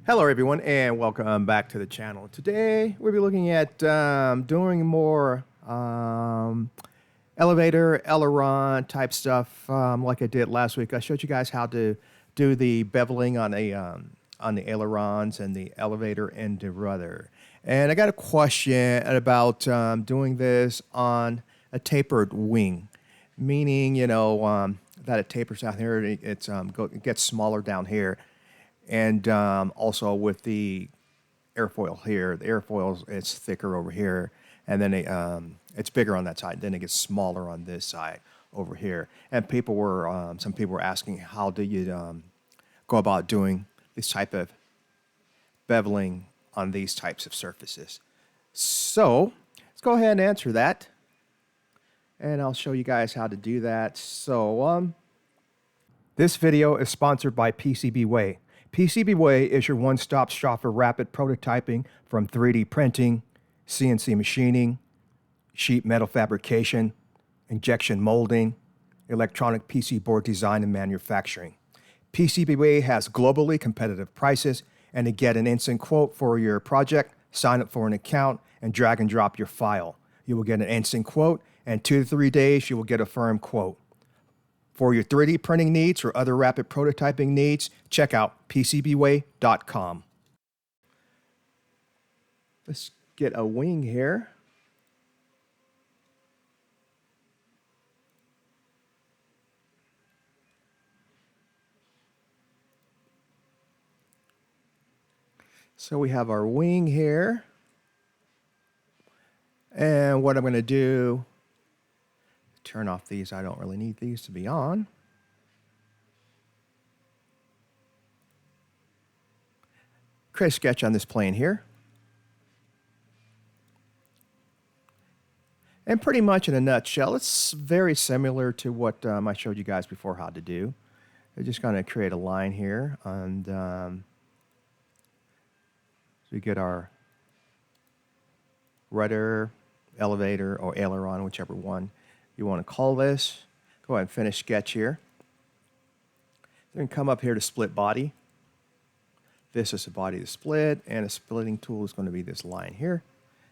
Hello everyone and welcome back to the channel. Today we'll be looking at doing more elevator, aileron type stuff like I did last week. I showed you guys how to do the beveling on the ailerons and the elevator and the rudder. And I got a question about doing this on a tapered wing, meaning that it tapers out here. It gets smaller down here. And also with the airfoil here, the airfoil it's thicker over here, and then it's bigger on that side. Then it gets smaller on this side over here. And some people were asking, how do you go about doing this type of beveling on these types of surfaces? So let's go ahead and answer that, and I'll show you guys how to do that. So this video is sponsored by PCBWay. PCBWay is your one-stop shop for rapid prototyping, from 3D printing, CNC machining, sheet metal fabrication, injection molding, electronic PC board design and manufacturing. PCBWay has globally competitive prices, and to get an instant quote for your project, sign up for an account and drag and drop your file. You will get an instant quote, and 2 to 3 days you will get a firm quote. For your 3D printing needs or other rapid prototyping needs, check out PCBWay.com. Let's get a wing here. So we have our wing here. And what I'm going to do, turn off these. I don't really need these to be on. Create a sketch on this plane here. And pretty much in a nutshell, it's very similar to what I showed you guys before how to do. I'm just going to create a line here, and so we get our rudder, elevator, or aileron, whichever one you want to call this. Go ahead and finish sketch here. Then come up here to split body. This is the body to split, and a splitting tool is going to be this line here.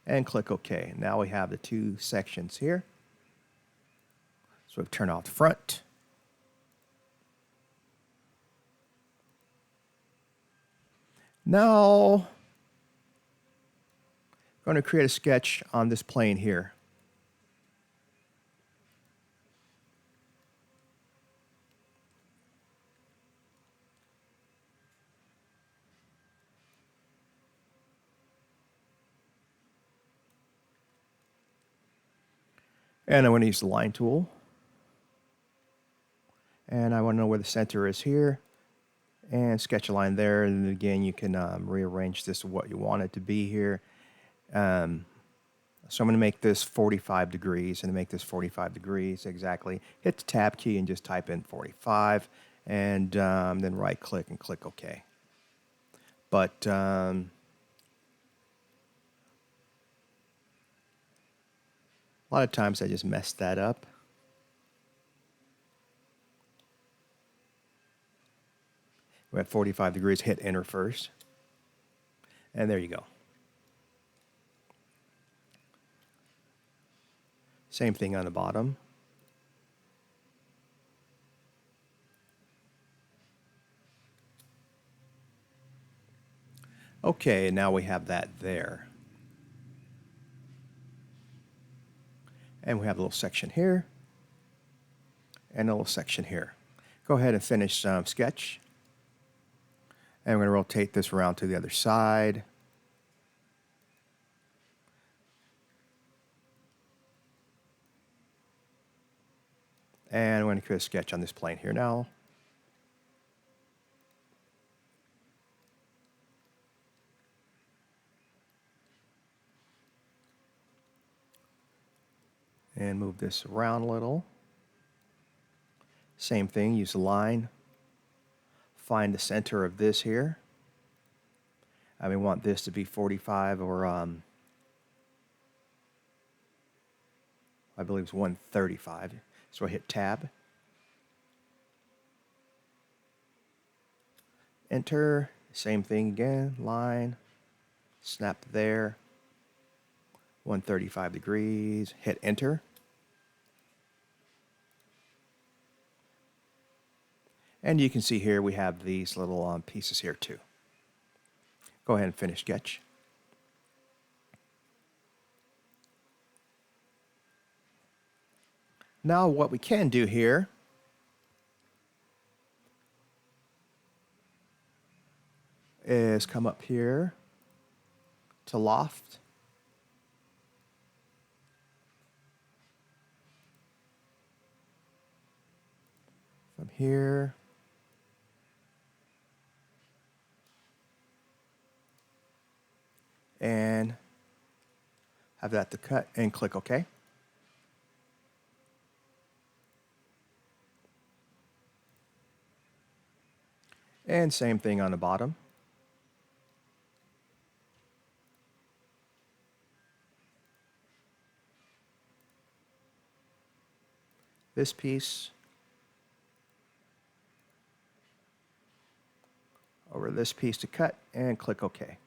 And click OK. Now we have the two sections here. So we've turned off the front. Now, I'm going to create a sketch on this plane here. And I want to use the line tool. And I want to know where the center is here. And sketch a line there. And again, you can rearrange this to what you want it to be here. So I'm going to make this 45 degrees. And to make this 45 degrees exactly, hit the tab key and just type in 45. And then right click and click OK. But a lot of times I just messed that up. We're at 45 degrees, hit enter first. And there you go. Same thing on the bottom. Okay, now we have that there. And we have a little section here and a little section here. Go ahead and finish sketch. And we're going to rotate this around to the other side. And I'm going to create a sketch on this plane here now. And move this around a little. Same thing, use the line. Find the center of this here. We want this to be 45 or I believe it's 135. So I hit tab. Enter, Same thing again, line, snap there, 135 degrees, hit enter. And you can see here we have these little pieces here too. Go ahead and finish sketch. Now what we can do here is come up here to loft. From here, and have that to cut and click OK. And same thing on the bottom. This piece over this piece to cut and click OK.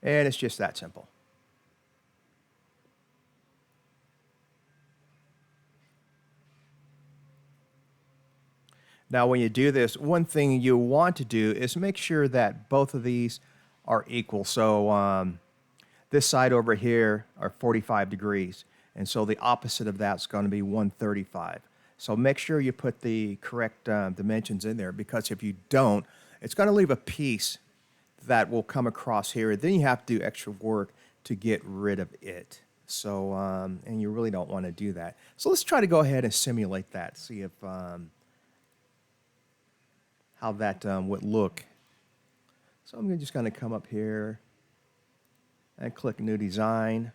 And it's just that simple. Now, when you do this, one thing you want to do is make sure that both of these are equal. So this side over here are 45 degrees, and so the opposite of that's going to be 135. So make sure you put the correct dimensions in there, because if you don't, it's going to leave a piece that will come across here. Then you have to do extra work to get rid of it. So, and you really don't want to do that. So let's try to go ahead and simulate that, see if how that would look. So I'm just going to come up here and click New Design.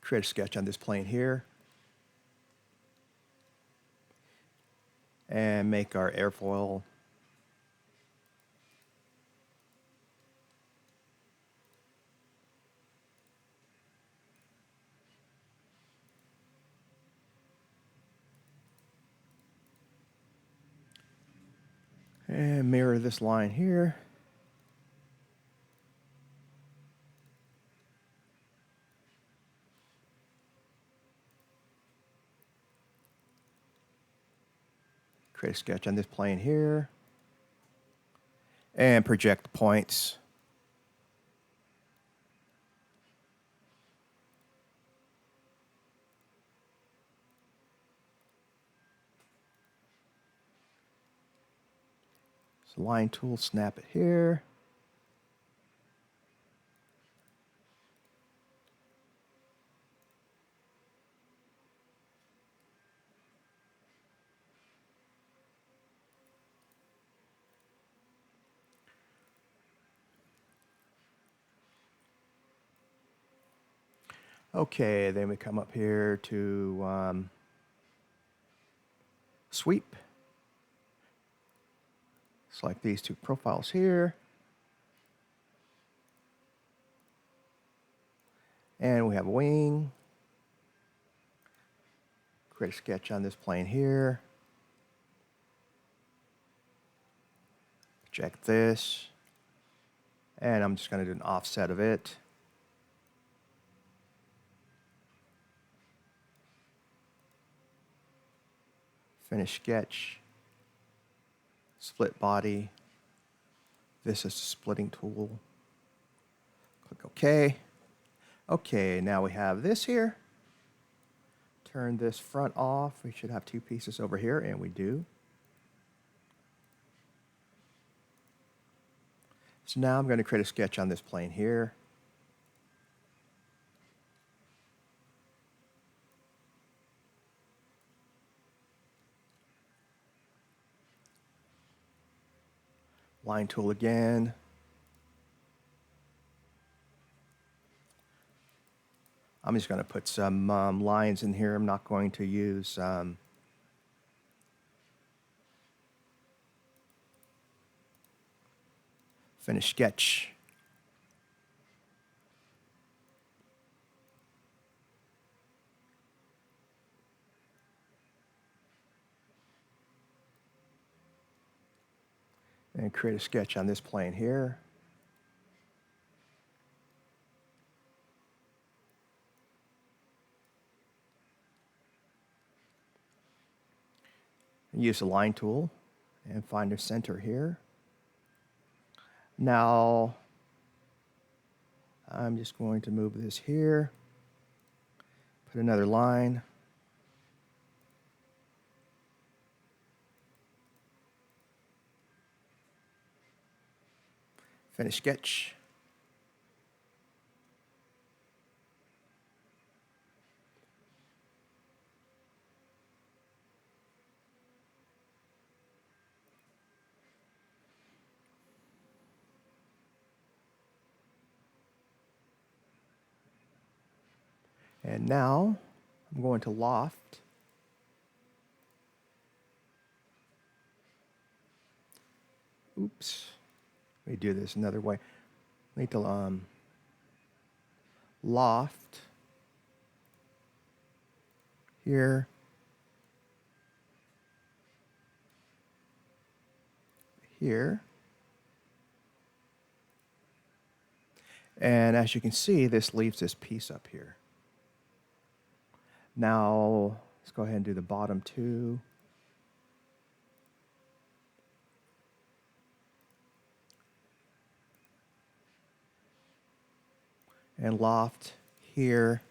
Create a sketch on this plane here. And make our airfoil and mirror this line here. Create a sketch on this plane here. And project the points. So line tool, snap it here. Okay, then we come up here to sweep. Select these two profiles here. And we have a wing. Create a sketch on this plane here. Project this. And I'm just going to do an offset of it. Finish sketch. Split body. This is the splitting tool. Click OK. Okay, now we have this here. Turn this front off. We should have two pieces over here, and we do. So now I'm going to create a sketch on this plane here. Line tool again. I'm just going to put some lines in here. I'm not going to use Finish sketch. And create a sketch on this plane here. Use the line tool and find a center here. Now, I'm just going to move this here, put another line. Finish sketch. And now I'm going to loft. Oops. Let me do this another way. I need to loft here, here. And as you can see, this leaves this piece up here. Now, let's go ahead and do the bottom two. And loft here,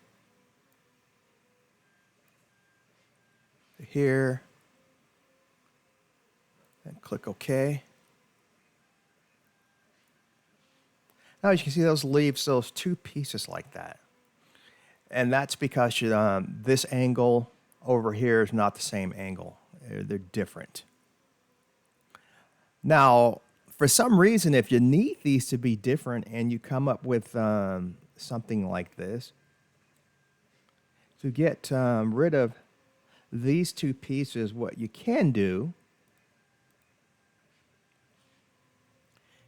here, and click OK. Now, as you can see, those leaves those two pieces like that. And that's because this angle over here is not the same angle. They're different. Now, for some reason, if you need these to be different and you come up with something like this, to get rid of these two pieces, what you can do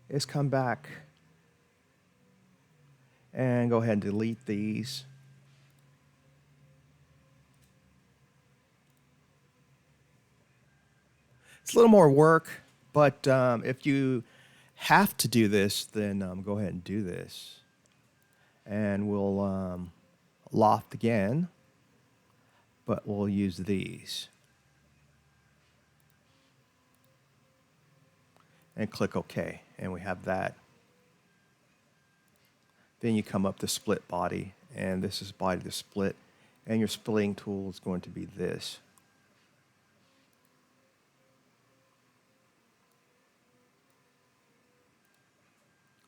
is come back and go ahead and delete these. It's a little more work, but if you have to do this, then go ahead and do this. And we'll loft again, but we'll use these. And click OK, and we have that. Then you come up to split body, and this is body to split, and your splitting tool is going to be this.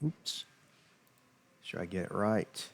Oops. Should I get it right?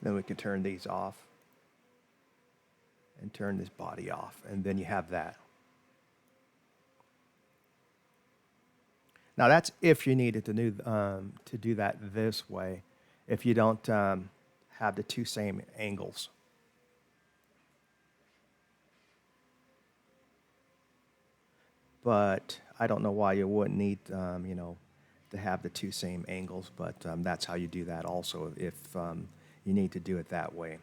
Then we can turn these off and turn this body off, and then you have that. Now that's if you needed to do that this way, if you don't have the two same angles. But I don't know why you wouldn't need, to have the two same angles, but that's how you do that also if you need to do it that way.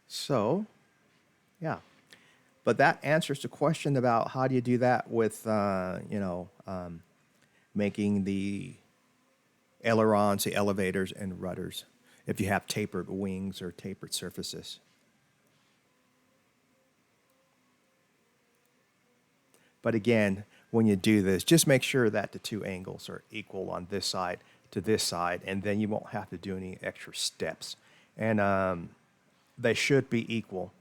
So, yeah. But that answers the question about how do you do that with, making the ailerons, the elevators, and rudders if you have tapered wings or tapered surfaces. But again, when you do this, just make sure that the two angles are equal on this side to this side, and then you won't have to do any extra steps. And they should be equal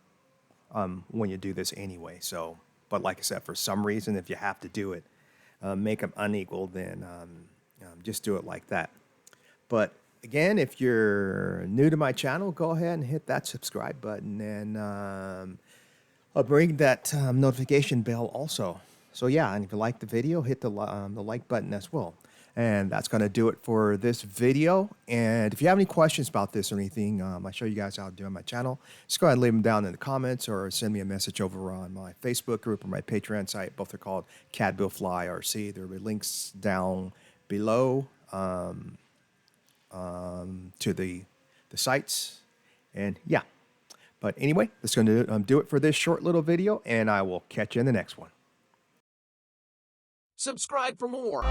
when you do this anyway. So, but like I said, for some reason, if you have to do it, make them unequal, then just do it like that. But again, if you're new to my channel, go ahead and hit that subscribe button, and I'll bring that notification bell also. So yeah, and if you like the video, hit the like button as well. And that's going to do it for this video. And if you have any questions about this or anything, I show you guys how to do on my channel. Just go ahead and leave them down in the comments or send me a message over on my Facebook group or my Patreon site. Both are called CAD Bill Fly RC. There will be links down below to the sites. And yeah. But anyway, that's going to do it for this short little video, and I will catch you in the next one. Subscribe for more.